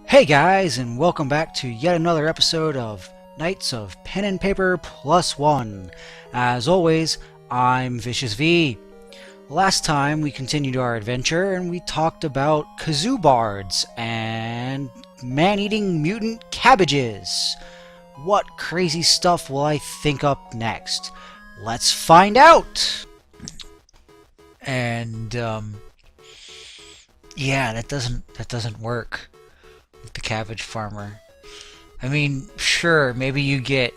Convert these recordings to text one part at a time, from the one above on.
Hey guys, and welcome back to yet another episode of Knights of Pen and Paper Plus One. As always, I'm ViciousV. Last time we continued our adventure and we talked about kazoo bards and man-eating mutant cabbages. What crazy stuff will I think up next? Let's find out! And yeah, that doesn't work with the cabbage farmer. I mean, sure, maybe you get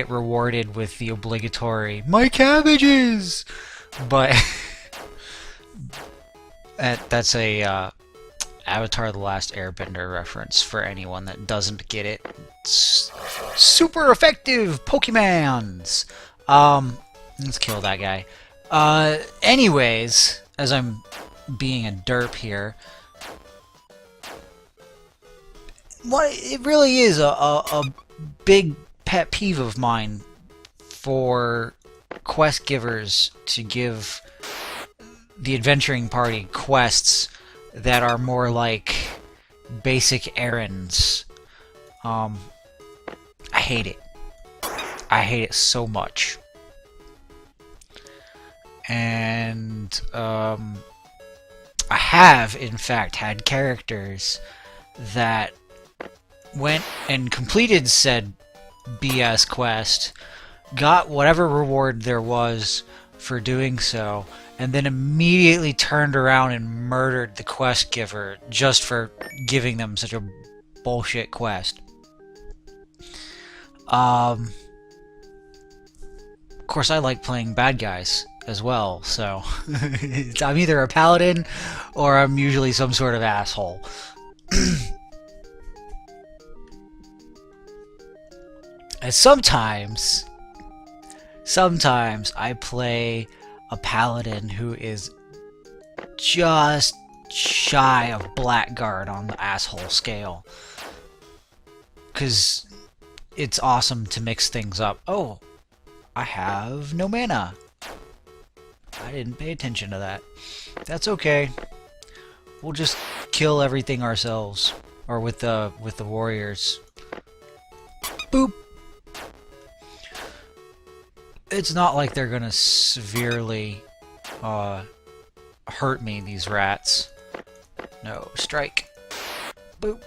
rewarded with the obligatory "my cabbages," but that's a Avatar: The Last Airbender reference for anyone that doesn't get it. It's super effective Pokeymans. Let's kill that guy. Anyways, as I'm being a derp here. What it really is a big pet peeve of mine for quest givers to give the adventuring party quests that are more like basic errands. I hate it. I hate it so much. And I have in fact had characters that went and completed said BS quest, got whatever reward there was for doing so, and then immediately turned around and murdered the quest giver just for giving them such a bullshit quest. Of course, I like playing bad guys as well, so I'm either a paladin or I'm usually some sort of asshole. And sometimes I play a paladin who is just shy of blackguard on the asshole scale. 'Cause it's awesome to mix things up. Oh, I have no mana. I didn't pay attention to that. That's okay. We'll just kill everything ourselves. Or with the warriors. Boop! It's not like they're gonna severely hurt me, these rats. No, strike. Boop.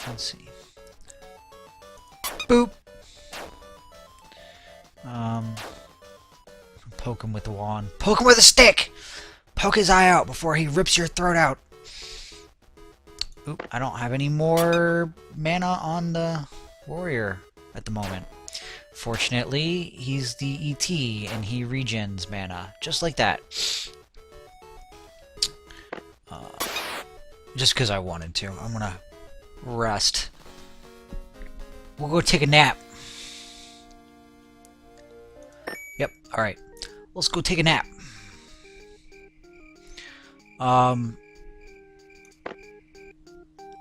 Let's see. Boop. Poke him with the wand. Poke him with a stick! Poke his eye out before he rips your throat out. Oop, I don't have any more mana on the warrior at the moment. Fortunately, he's the ET, and he regens mana. Just like that. Just because I wanted to. I'm gonna rest. We'll go take a nap. Yep, alright. Let's go take a nap.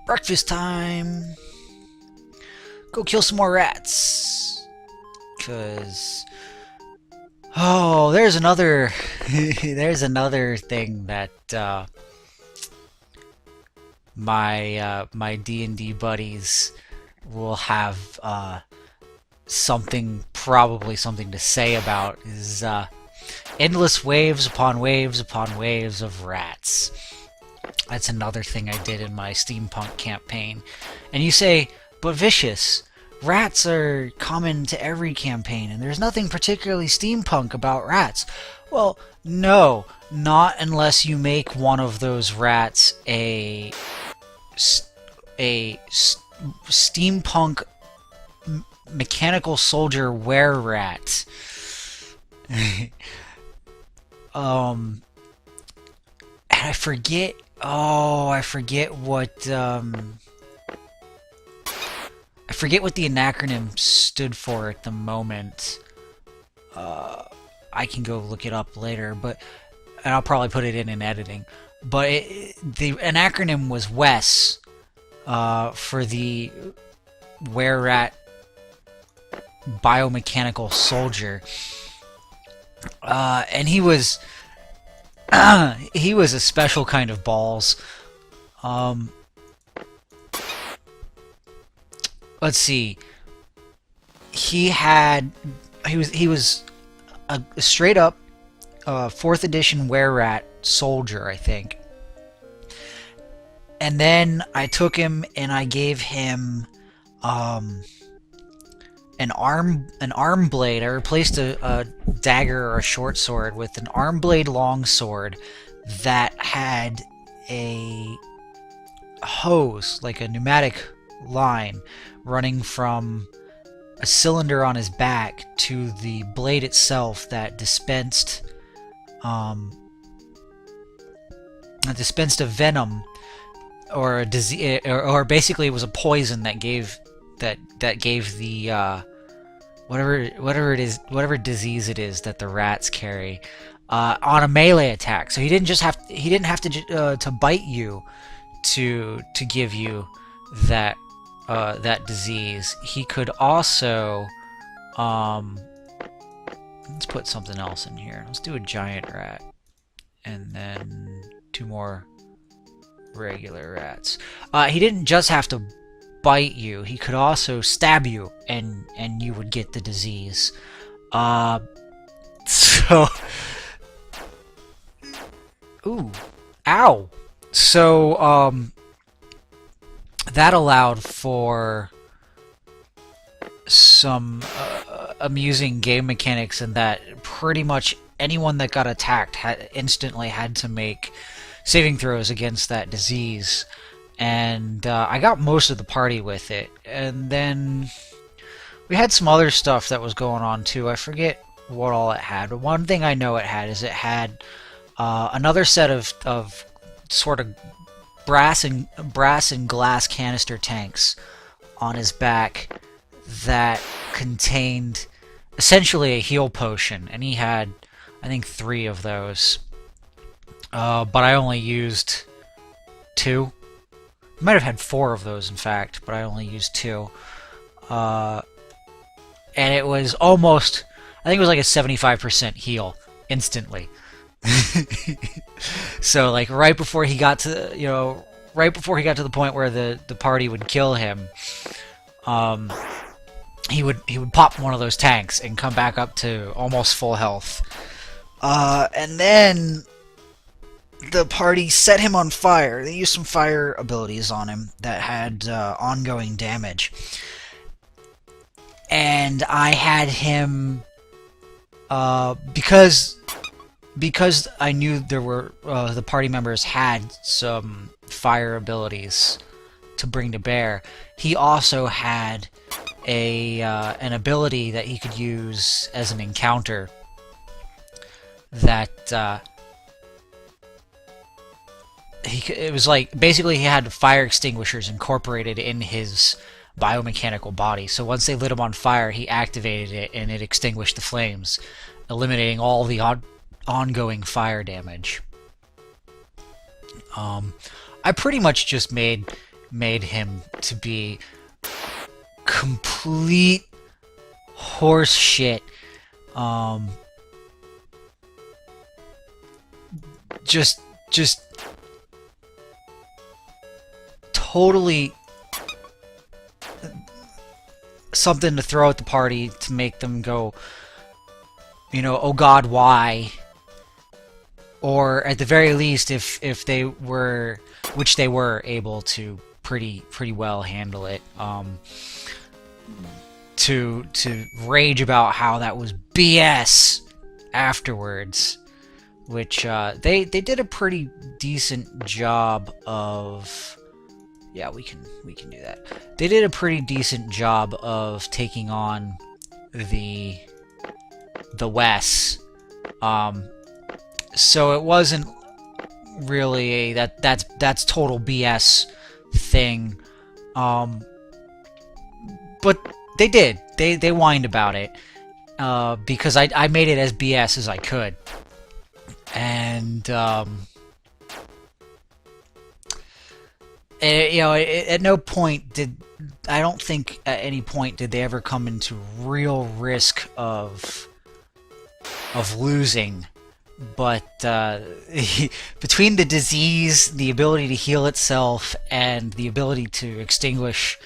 Breakfast time! Go kill some more rats. Because... oh, there's another... there's another thing that, my D&D buddies will have, probably something to say about, is, endless waves upon waves upon waves of rats. That's another thing I did in my steampunk campaign. And you say, but Vicious, rats are common to every campaign, and there's nothing particularly steampunk about rats. Well, no, not unless you make one of those rats a steampunk mechanical soldier were-rat. And I forget. Oh, I forget what. I forget what the acronym stood for at the moment. I can go look it up later, but and I'll probably put it in editing. But an acronym was WES for the were-rat biomechanical soldier. And he was a special kind of balls. let's see. He was a straight up 4th edition Were-Rat soldier, I think. And then I took him and I gave him an arm blade. I replaced a dagger or a short sword with an arm blade long sword that had a hose, like a pneumatic line, running from a cylinder on his back to the blade itself that dispensed a venom or a disease, or basically it was a poison that gave the whatever disease it is that the rats carry on a melee attack. So he didn't have to bite you to give you that disease. He could also let's put something else in here. Let's do a giant rat and then 2 more regular rats. He didn't just have to bite you. He could also stab you and you would get the disease. So ooh, ow. So that allowed for some amusing game mechanics in that pretty much anyone that got attacked instantly had to make saving throws against that disease. And I got most of the party with it. And then we had some other stuff that was going on too. I forget what all it had, but one thing I know it had is it had another set of sort of brass and glass canister tanks on his back that contained essentially a heal potion, and he had, I think, 3 of those. But I only used 2. I might have had 4 of those, in fact, but I only used 2. And it was almost, I think it was like a 75% heal instantly. So like right before he got to the point where the party would kill him, he would pop one of those tanks and come back up to almost full health. And then the party set him on fire. They used some fire abilities on him that had ongoing damage. And I had him, because I knew there were the party members had some fire abilities to bring to bear. He also had an ability that he could use as an encounter that it was like basically he had fire extinguishers incorporated in his biomechanical body. So once they lit him on fire, he activated it and it extinguished the flames, eliminating all the ongoing fire damage. I pretty much just made him to be complete horse shit. Just totally something to throw at the party to make them go, oh God, why? Or at the very least, if they were, which they were able to pretty well handle it, to rage about how that was BS afterwards, which they did a pretty decent job of. Yeah, we can do that. They did a pretty decent job of taking on the Wes. So it wasn't really a that's total BS thing. But they did. They whined about it. Because I made it as BS as I could. And at no point I don't think at any point did they ever come into real risk of losing. But between the disease, the ability to heal itself, and the ability to extinguish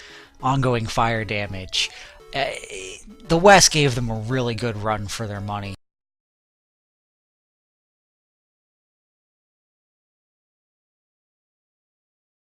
ongoing fire damage. The West gave them a really good run for their money.